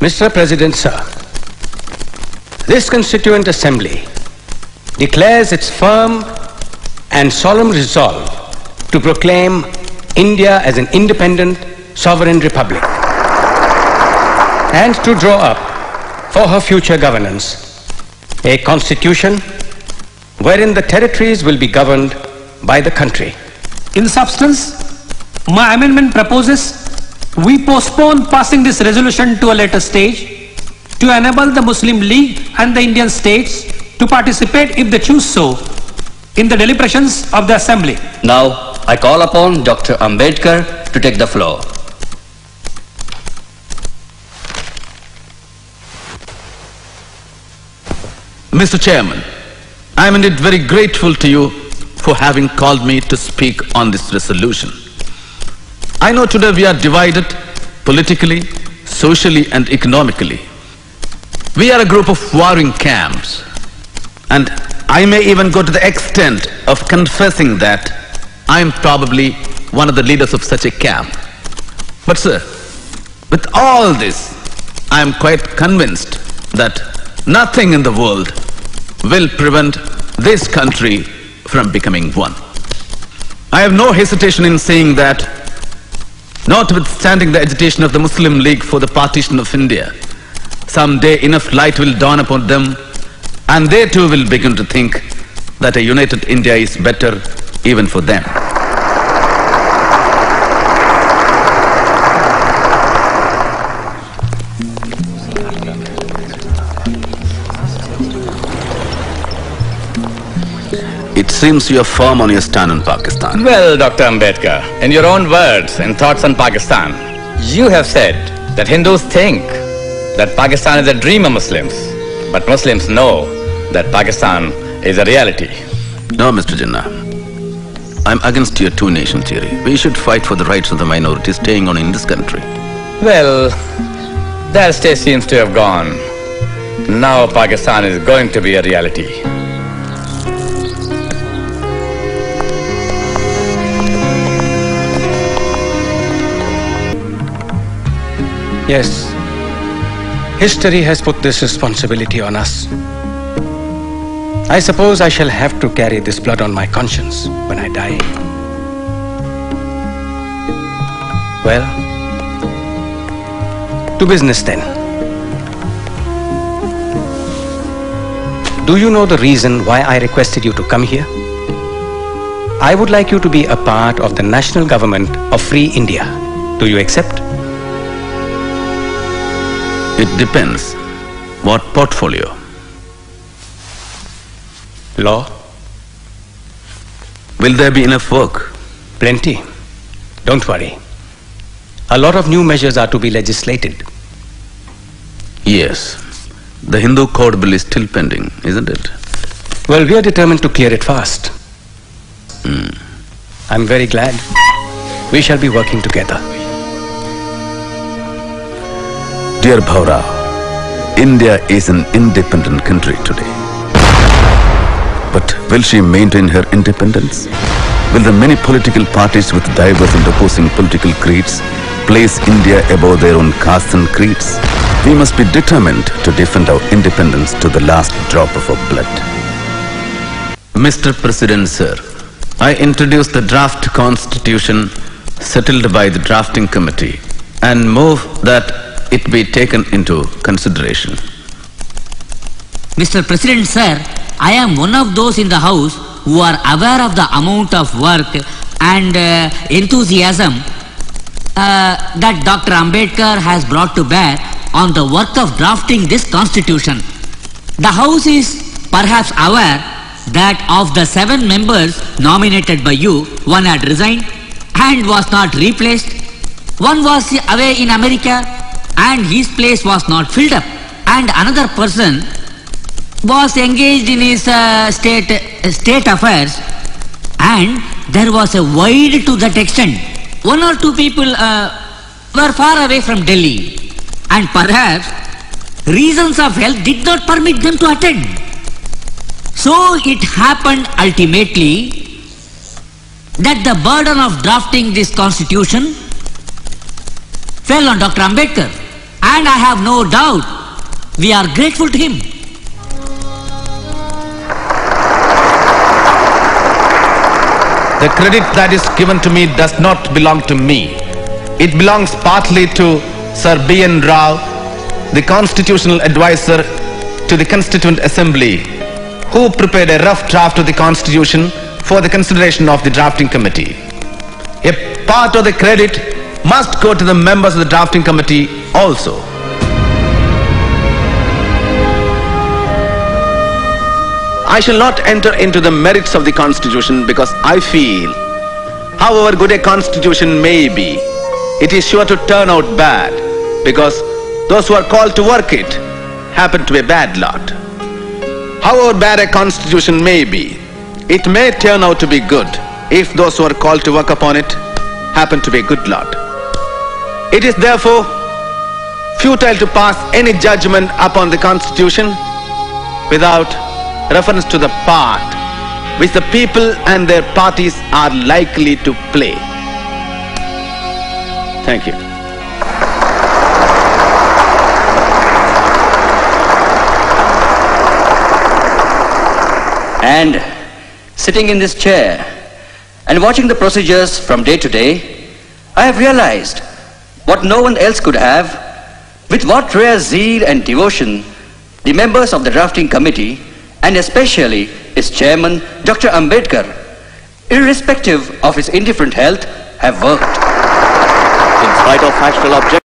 Mr. President, sir, this Constituent Assembly declares its firm and solemn resolve to proclaim India as an independent, sovereign republic and to draw up for her future governance a constitution wherein the territories will be governed by the country. In substance, my amendment proposes we postpone passing this resolution to a later stage to enable the Muslim League and the Indian states to participate, if they choose so, in the deliberations of the Assembly. Now, I call upon Dr. Ambedkar to take the floor. Mr. Chairman, I am indeed very grateful to you for having called me to speak on this resolution. I know today we are divided politically, socially and economically. We are a group of warring camps, and I may even go to the extent of confessing that I am probably one of the leaders of such a camp. But sir, with all this, I am quite convinced that nothing in the world will prevent this country from becoming one. I have no hesitation in saying that, notwithstanding the agitation of the Muslim League for the partition of India, someday enough light will dawn upon them and they too will begin to think that a united India is better even for them. It seems you are firm on your stand on Pakistan. Well, Dr. Ambedkar, in your own words and thoughts on Pakistan, you have said that Hindus think that Pakistan is a dream of Muslims, but Muslims know that Pakistan is a reality. No, Mr. Jinnah. I'm against your two-nation theory. We should fight for the rights of the minorities staying on in this country. Well, that stage seems to have gone. Now Pakistan is going to be a reality. Yes, history has put this responsibility on us. I suppose I shall have to carry this blood on my conscience when I die. Well, to business then. Do you know the reason why I requested you to come here? I would like you to be a part of the national government of Free India. Do you accept? It depends. What portfolio? Law. Will there be enough work? Plenty. Don't worry. A lot of new measures are to be legislated. Yes. The Hindu Code Bill is still pending, isn't it? Well, we are determined to clear it fast. I'm very glad. We shall be working together. Dear Bhaura, India is an independent country today. But will she maintain her independence? Will the many political parties with diverse and opposing political creeds place India above their own castes and creeds? We must be determined to defend our independence to the last drop of our blood. Mr. President, sir, I introduce the draft constitution settled by the drafting committee and move that it be taken into consideration. Mr. President, sir, I am one of those in the House who are aware of the amount of work and enthusiasm that Dr. Ambedkar has brought to bear on the work of drafting this constitution. The House is perhaps aware that of the 7 members nominated by you, one had resigned and was not replaced. One was away in America and his place was not filled up, and another person was engaged in his state affairs, and there was a void to that extent. 1 or 2 people were far away from Delhi, and perhaps reasons of health did not permit them to attend. So it happened ultimately that the burden of drafting this constitution fell on Dr. Ambedkar. and I have no doubt we are grateful to him. The credit that is given to me does not belong to me. It belongs partly to Sir B.N. Rao, the constitutional advisor to the Constituent Assembly, who prepared a rough draft of the Constitution for the consideration of the drafting committee. A part of the credit must go to the members of the drafting committee also. I shall not enter into the merits of the Constitution because I feel, however good a Constitution may be, it is sure to turn out bad because those who are called to work it happen to be a bad lot. However bad a Constitution may be, it may turn out to be good if those who are called to work upon it happen to be a good lot. It is therefore futile to pass any judgment upon the Constitution without reference to the part which the people and their parties are likely to play. Thank you. And sitting in this chair and watching the procedures from day to day, I have realized what no one else could have, with what rare zeal and devotion the members of the drafting committee and especially its chairman, Dr. Ambedkar, irrespective of his indifferent health, have worked. In spite of factual objections,